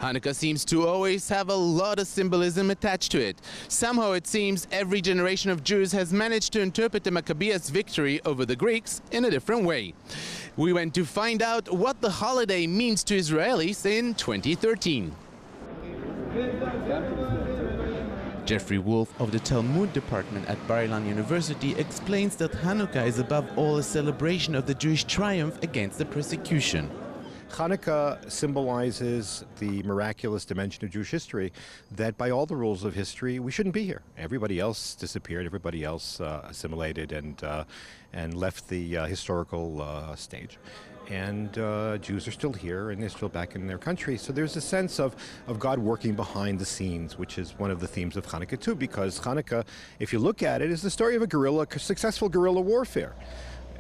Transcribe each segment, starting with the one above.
Hanukkah seems to always have a lot of symbolism attached to it. Somehow it seems every generation of Jews has managed to interpret the Maccabees' victory over the Greeks in a different way. We went to find out what the holiday means to Israelis in 2013. Jeffrey Wolf of the Talmud department at Bar-Ilan University explains that Hanukkah is above all a celebration of the Jewish triumph against the persecution. Hanukkah symbolizes the miraculous dimension of Jewish history that by all the rules of history we shouldn't be here. Everybody else disappeared, everybody else assimilated and left the historical stage. And Jews are still here and they're still back in their country. So there's a sense of God working behind the scenes, which is one of the themes of Hanukkah too, because Hanukkah, if you look at it, is the story of a successful guerrilla warfare.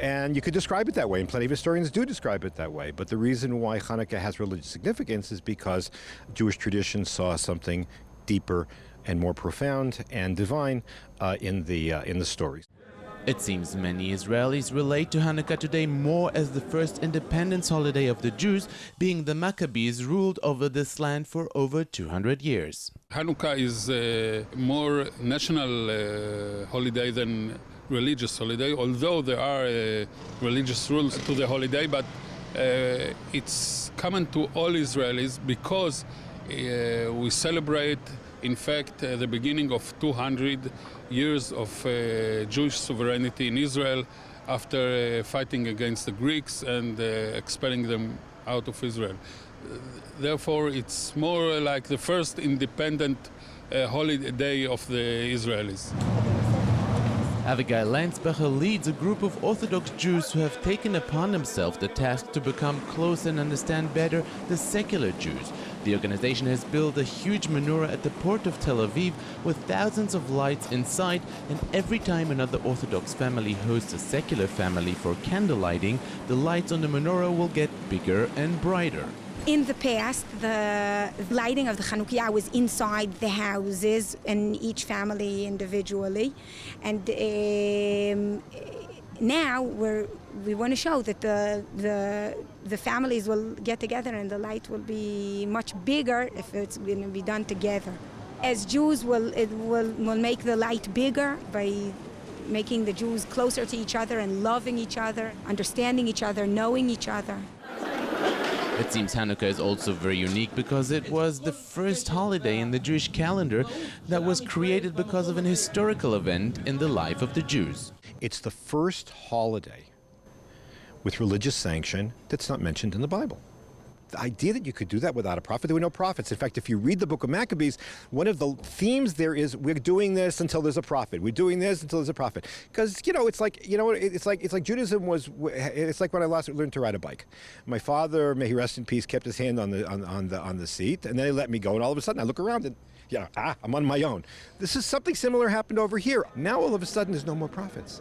And you could describe it that way, and plenty of historians do describe it that way. But the reason why Hanukkah has religious significance is because Jewish tradition saw something deeper and more profound and divine in the stories. It seems many Israelis relate to Hanukkah today more as the first independence holiday of the Jews, being the Maccabees ruled over this land for over 200 years. Hanukkah is a more national holiday than religious holiday, although there are religious rules to the holiday, but it's common to all Israelis because we celebrate, in fact, the beginning of 200 years of Jewish sovereignty in Israel after fighting against the Greeks and expelling them out of Israel. Therefore, it's more like the first independent holiday of the Israelis. Abigail Leinsbacher leads a group of Orthodox Jews who have taken upon themselves the task to become close and understand better the secular Jews. The organization has built a huge menorah at the port of Tel Aviv with thousands of lights inside, and every time another Orthodox family hosts a secular family for candle lighting, the lights on the menorah will get bigger and brighter. In the past, the lighting of the Hanukkah was inside the houses and each family individually, and now we want to show that the families will get together and the light will be much bigger if it's going to be done together. As Jews, we'll make the light bigger by making the Jews closer to each other and loving each other, understanding each other, knowing each other. It seems Hanukkah is also very unique because it was the first holiday in the Jewish calendar that was created because of an historical event in the life of the Jews. It's the first holiday with religious sanction that's not mentioned in the Bible. The idea that you could do that without a prophet, there were no prophets. In fact, if you read the book of Maccabees, one of the themes there is we're doing this until there's a prophet. We're doing this until there's a prophet. Because, it's like Judaism was, it's like when I last learned to ride a bike. My father, may he rest in peace, kept his hand on the seat, and then he let me go, and all of a sudden I look around and, I'm on my own. This is something similar happened over here. Now all of a sudden there's no more prophets.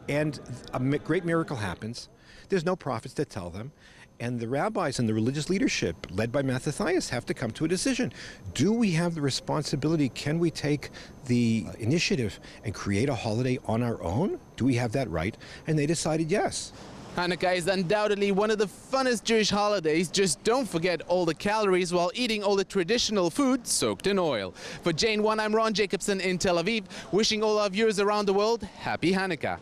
And a great miracle happens. There's no prophets that tell them. And the rabbis and the religious leadership, led by Mattathias, have to come to a decision. Do we have the responsibility? Can we take the initiative and create a holiday on our own? Do we have that right? And they decided yes. Hanukkah is undoubtedly one of the funnest Jewish holidays. Just don't forget all the calories while eating all the traditional food soaked in oil. For Jane 1, I'm Ron Jacobson in Tel Aviv, wishing all our viewers around the world happy Hanukkah.